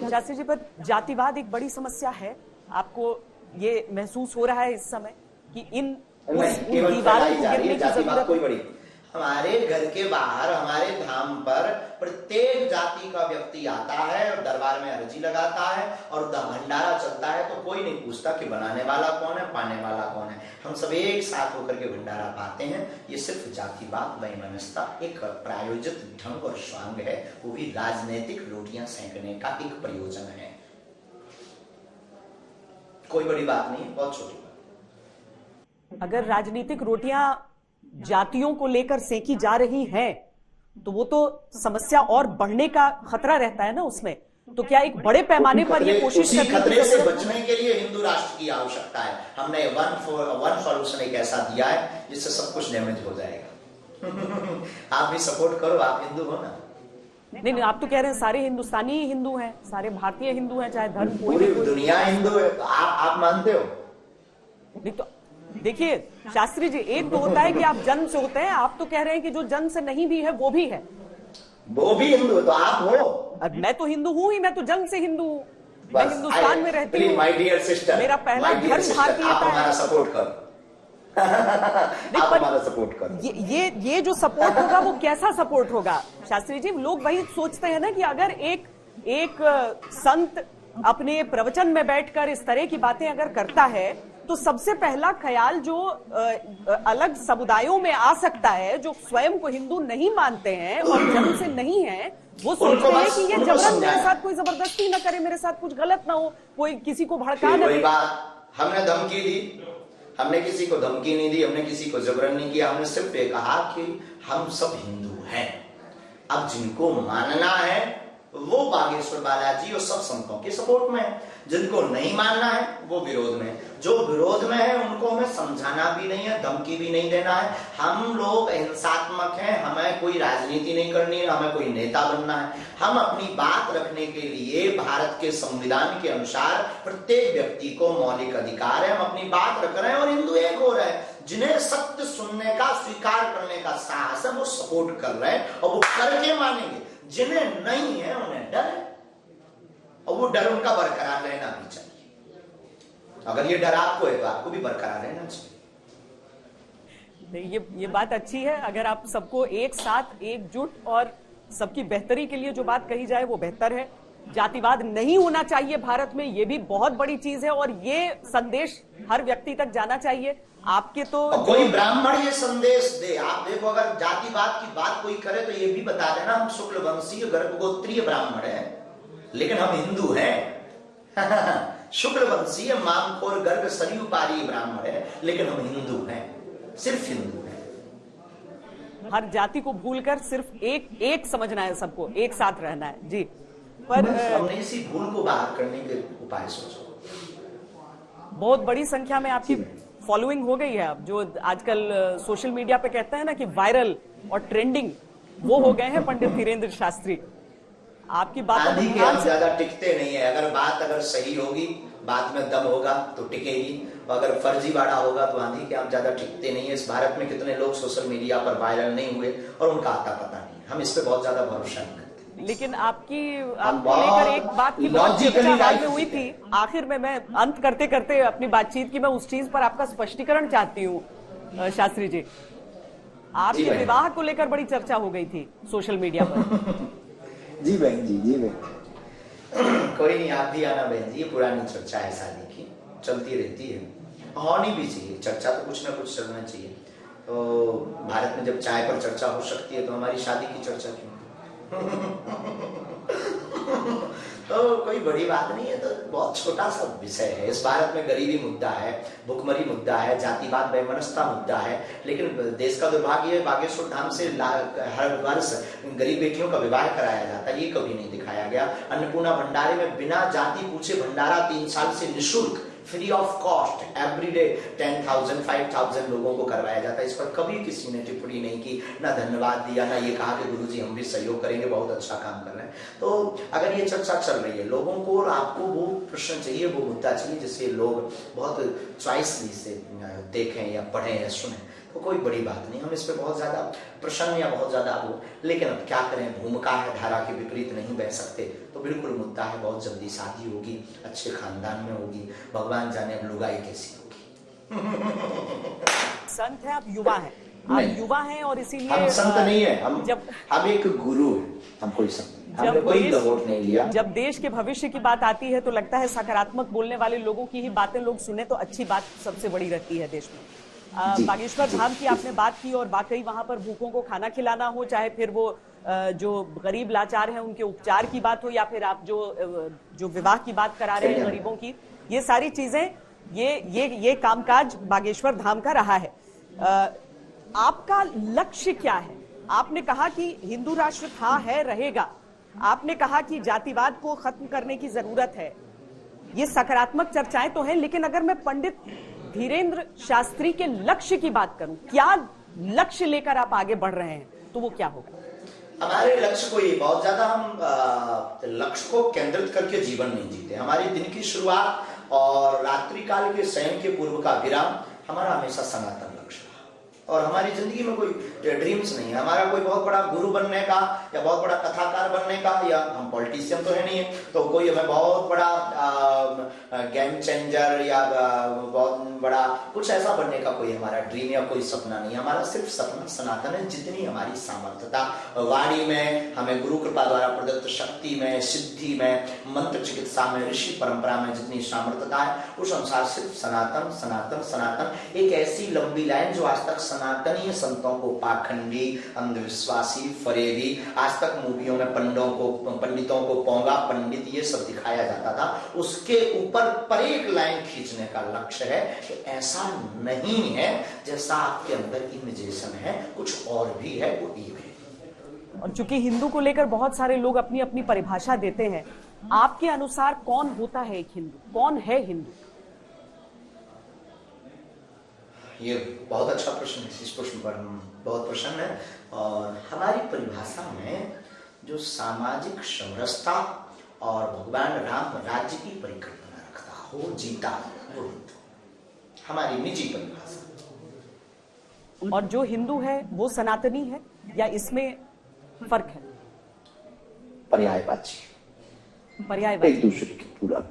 शास्त्री जी, पर जातिवाद एक बड़ी समस्या है। आपको ये महसूस हो रहा है इस समय कि इन दीवारों को गिरने की जरूरत? कोई बड़ी, हमारे घर के बाहर हमारे धाम पर प्रत्येक जाति का व्यक्ति आता है और दरबार में अर्जी लगाता है और भंडारा चलता है, तो कोई नहीं पूछता कि बनाने वाला कौन है, पाने वाला कौन है। हम सब एक साथ होकर के भंडारा पाते हैं। ये सिर्फ जातिवाद, वैमनस्यता एक प्रायोजित ढंग और स्वांग है, वो भी राजनीतिक रोटियां सेंकने का एक प्रयोजन है। कोई बड़ी बात नहीं, बहुत छोटी बात। अगर राजनीतिक रोटियां जातियों को लेकर सेकी जा रही हैं, तो वो तो समस्या और बढ़ने का खतरा रहता है ना उसमें। तो क्या एक बड़े पैमाने पर ये कोशिश करने खतरे से बचने के लिए हिंदू राष्ट्र की आवश्यकता है। हमने वन सॉल्यूशन एक ऐसा दिया है जिससे सब कुछ डैमेज हो जाएगा। आप भी सपोर्ट करो, आप हिंदू हो ना। नहीं, आप तो कह रहे हैं सारे हिंदुस्तानी हिंदू हैं, सारे भारतीय हिंदू हैं, चाहे धर्म पूरी दुनिया हिंदू है। आप मानते हो? नहीं तो देखिए शास्त्री जी, एक तो होता है कि आप जन्म से होते हैं, आप तो कह रहे हैं कि जो जन्म से नहीं भी है वो भी है, वो भी हिंदू है। तो आप हो? मैं तो हिंदू हूं ही, मैं तो जंग से हिंदू हूं, मैं हिंदुस्तान में रहती हूँ। माय डियर सिस्टर, मेरा पहला धर्म भारतीयता है। सपोर्ट करो। आप हमारा सपोर्ट करो। ये जो सपोर्ट होगा वो कैसा सपोर्ट होगा शास्त्री जी? लोग वही सोचते हैं ना कि अगर एक संत अपने प्रवचन में बैठकर इस तरह की बातें अगर करता है, तो सबसे पहला ख्याल जो अलग समुदायों में आ सकता है, जो स्वयं को हिंदू नहीं मानते हैं और जन्म से नहीं है, वो सोचते हैं कि ये जबरन मेरे साथ कोई जबरदस्ती न करे, मेरे साथ कुछ गलत ना हो, कोई किसी को भड़का न दे। हमने धमकी दी? हमने किसी को धमकी नहीं दी, हमने किसी को जबरन नहीं किया। हमने सिर्फ ये कहा कि हम सब हिंदू हैं। अब जिनको मानना है वो बागेश्वर बालाजी और सब संतों के सपोर्ट में है, जिनको नहीं मानना है वो विरोध में। जो विरोध में है उनको हमें समझाना भी नहीं है, धमकी भी नहीं देना है। हम लोग अहिंसात्मक हैं, हमें कोई राजनीति नहीं करनी है, हमें कोई नेता बनना है। हम अपनी बात रखने के लिए भारत के संविधान के अनुसार प्रत्येक व्यक्ति को मौलिक अधिकार है। हम अपनी बात रख रहे हैं और हिंदू एक हो रहे हैं। जिन्हें सत्य सुनने का, स्वीकार करने का साहस है, वो सपोर्ट कर रहे हैं और वो करके मानेंगे। जिन्हें नहीं है उन्हें डर है और वो डर उनका बरकरार रहना भी चाहिए। अगर ये डर आपको है तो आपको भी बरकरार रहना चाहिए। नहीं, ये बात अच्छी है। अगर आप सबको एक साथ एकजुट और सबकी बेहतरी के लिए जो बात कही जाए वो बेहतर है। जातिवाद नहीं होना चाहिए भारत में, ये भी बहुत बड़ी चीज है और ये संदेश हर व्यक्ति तक जाना चाहिए। आपके तो कोई ब्राह्मण ये संदेश दे, आप देखो, अगर जातिवाद की बात कोई करे तो ये भी बता देना हम शुक्ल वंशीय गर्भगोत्रीय ब्राह्मण हैं, लेकिन हम हिंदू हैं। शुक्ल वंशीय मामखोर गर्भ सरयू पारी ब्राह्मण है, लेकिन हम हिंदू हैं, सिर्फ हिंदू हैं। हर जाति को भूलकर सिर्फ एक समझना है, सबको एक साथ रहना है। जी, पर हमने इसी भूल को बाहर करने के उपाय सोचो। बहुत बड़ी संख्या में आपकी फॉलोइंग हो गई है। अब जो आजकल सोशल मीडिया पे कहते हैं ना कि वायरल और ट्रेंडिंग, वो हो गए हैं पंडित धीरेन्द्र शास्त्री। आपकी बात आंधी के हम ज्यादा टिकते नहीं है। अगर सही होगी, बात में दम होगा तो टिकेगी, और अगर फर्जीवाड़ा होगा तो आंधी के हम ज्यादा टिकते नहीं है। इस भारत में कितने लोग सोशल मीडिया पर वायरल नहीं हुए और उनका आता पता नहीं। हम इस पे बहुत ज्यादा भरोसा नहीं करते। लेकिन आपको लेकर एक बात की बहुत चर्चा में हुई थी। आखिर में मैं अंत करते करते अपनी बातचीत की मैं उस चीज पर आपका स्पष्टीकरण चाहती हूँ शास्त्री जी। आपके विवाह को लेकर बड़ी चर्चा हो गई थी सोशल मीडिया पर। जी बहन जी, जी बहन। कोई नहीं, आप भी आना बहन जी। ये पुरानी चर्चा है शादी की, चलती रहती है, होनी भी चाहिए। चर्चा तो कुछ ना कुछ चलना चाहिए। तो भारत में जब चाय पर चर्चा हो सकती है तो हमारी शादी की चर्चा क्यों? तो कोई बड़ी बात नहीं है। तो बहुत छोटा सा विषय है। इस भारत में गरीबी मुद्दा है, भुखमरी मुद्दा है, जातिवाद वैमनस्यता मुद्दा है, लेकिन देश का दुर्भाग्य बागेश्वर धाम से हर वर्ष गरीब बेटियों का विवाह कराया जाता है। ये कभी नहीं दिखाया गया। अन्नपूर्णा भंडारे में बिना जाति पूछे भंडारा 3 साल से निःशुल्क, फ्री ऑफ कॉस्ट, एवरीडे 10,000 5,000 लोगों को करवाया जाता है। इस पर कभी किसी ने टिप्पणी नहीं की, ना धन्यवाद दिया, ना ये कहा कि गुरुजी हम भी सहयोग करेंगे, बहुत अच्छा काम कर रहे हैं। तो अगर ये चर्चा चल रही है, लोगों को और आपको वो प्रश्न चाहिए, वो मुद्दा चाहिए जिससे लोग बहुत चॉइसली से देखें या पढ़ें या सुने। वो कोई बड़ी बात नहीं, हम इस पे बहुत ज्यादा प्रसन्न या बहुत ज्यादा वो, लेकिन अब क्या करें, भूमिका है, धारा के विपरीत नहीं बह सकते। तो बिल्कुल मुद्दा है, बहुत जल्दी शादी होगी, अच्छे खानदान में होगी, भगवान जाने अब लुगाई कैसी होगी। संत है, आप युवा हैं, आप युवा हैं और इसीलिए हम संत नहीं है, हम एक गुरु है, हम कोई संत नहीं, हमने कोई वोट नहीं लिया। जब देश के भविष्य की बात आती है तो लगता है सकारात्मक बोलने वाले लोगों की ही बातें लोग सुने तो अच्छी बात सबसे बड़ी रहती है देश में। बागेश्वर धाम की आपने बात की और वाकई वहां पर भूखों को खाना खिलाना हो, चाहे फिर वो जो गरीब लाचार हैं उनके उपचार की बात हो, या फिर आप जो विवाह की बात करा रहे हैं गरीबों की, ये सारी चीजें, ये कामकाज बागेश्वर धाम का रहा है। आपका लक्ष्य क्या है? आपने कहा कि हिंदू राष्ट्र था, है, रहेगा। आपने कहा कि जातिवाद को खत्म करने की जरूरत है। ये सकारात्मक चर्चाएं तो हैं, लेकिन अगर मैं पंडित धीरेन्द्र शास्त्री के लक्ष्य की बात करूं, क्या लक्ष्य लेकर आप आगे बढ़ रहे हैं, तो वो क्या होगा? हमारे लक्ष्य को ये बहुत ज्यादा हम लक्ष्य को केंद्रित करके जीवन नहीं जीते। हमारी दिन की शुरुआत और रात्रि काल के शयन के पूर्व का विराम हमारा हमेशा सनातन लक्ष्य रहा। और हमारी जिंदगी में कोई ड्रीम्स नहीं है, हमारा कोई बहुत बड़ा गुरु बनने का या बहुत बड़ा कथाकार बनने का, या हम पॉलिटिशियन तो है नहीं है, तो कोई हमें बहुत बड़ा गेम चेंजर या बहुत बड़ा कुछ ऐसा बनने का कोई हमारा ड्रीम या कोई सपना नहीं है। हमारा सिर्फ सपना सनातन है। जितनी हमारी सामर्थ्यता, वाणी में हमें गुरु कृपा द्वारा प्रदत्त शक्ति में, सिद्धि में, मंत्र चिकित्सा में, ऋषि परंपरा में जितनी सामर्थ्यता है, उस अनुसार सिर्फ सनातन सनातन सनातन। एक ऐसी लंबी लाइन जो आज तक सनातनीय संतों को पाखंडी, अंधविश्वासी, फरेबी, आज तक मूवियों में पंडितों को पौंगा पंडित ये सब दिखाया जाता था, उसके ऊपर पर एक लाइन खींचने का लक्ष्य है कि ऐसा नहीं है जैसा आपके अंदर इमेजिनेशन है, कुछ और भी है, वो ये है। और चूंकि हिंदू को लेकर बहुत सारे लोग अपनी अपनी परिभाषा देते हैं, आपके अनुसार कौन होता है एक हिंदू, कौन है हिंदू? ये बहुत अच्छा प्रश्न है, इस प्रश्न पर हम बहुत प्रसन्न है। और हमारी परिभाषा में जो सामाजिक समरसता और भगवान राम राज्य की परिकल्पना रखता हो, जीता वो हिंदू, हमारी निजी परिभाषा। और जो हिंदू है वो सनातनी है या इसमें फर्क है? पर्यायवाची, पर्यायवाची, एक दूसरे के पूरक।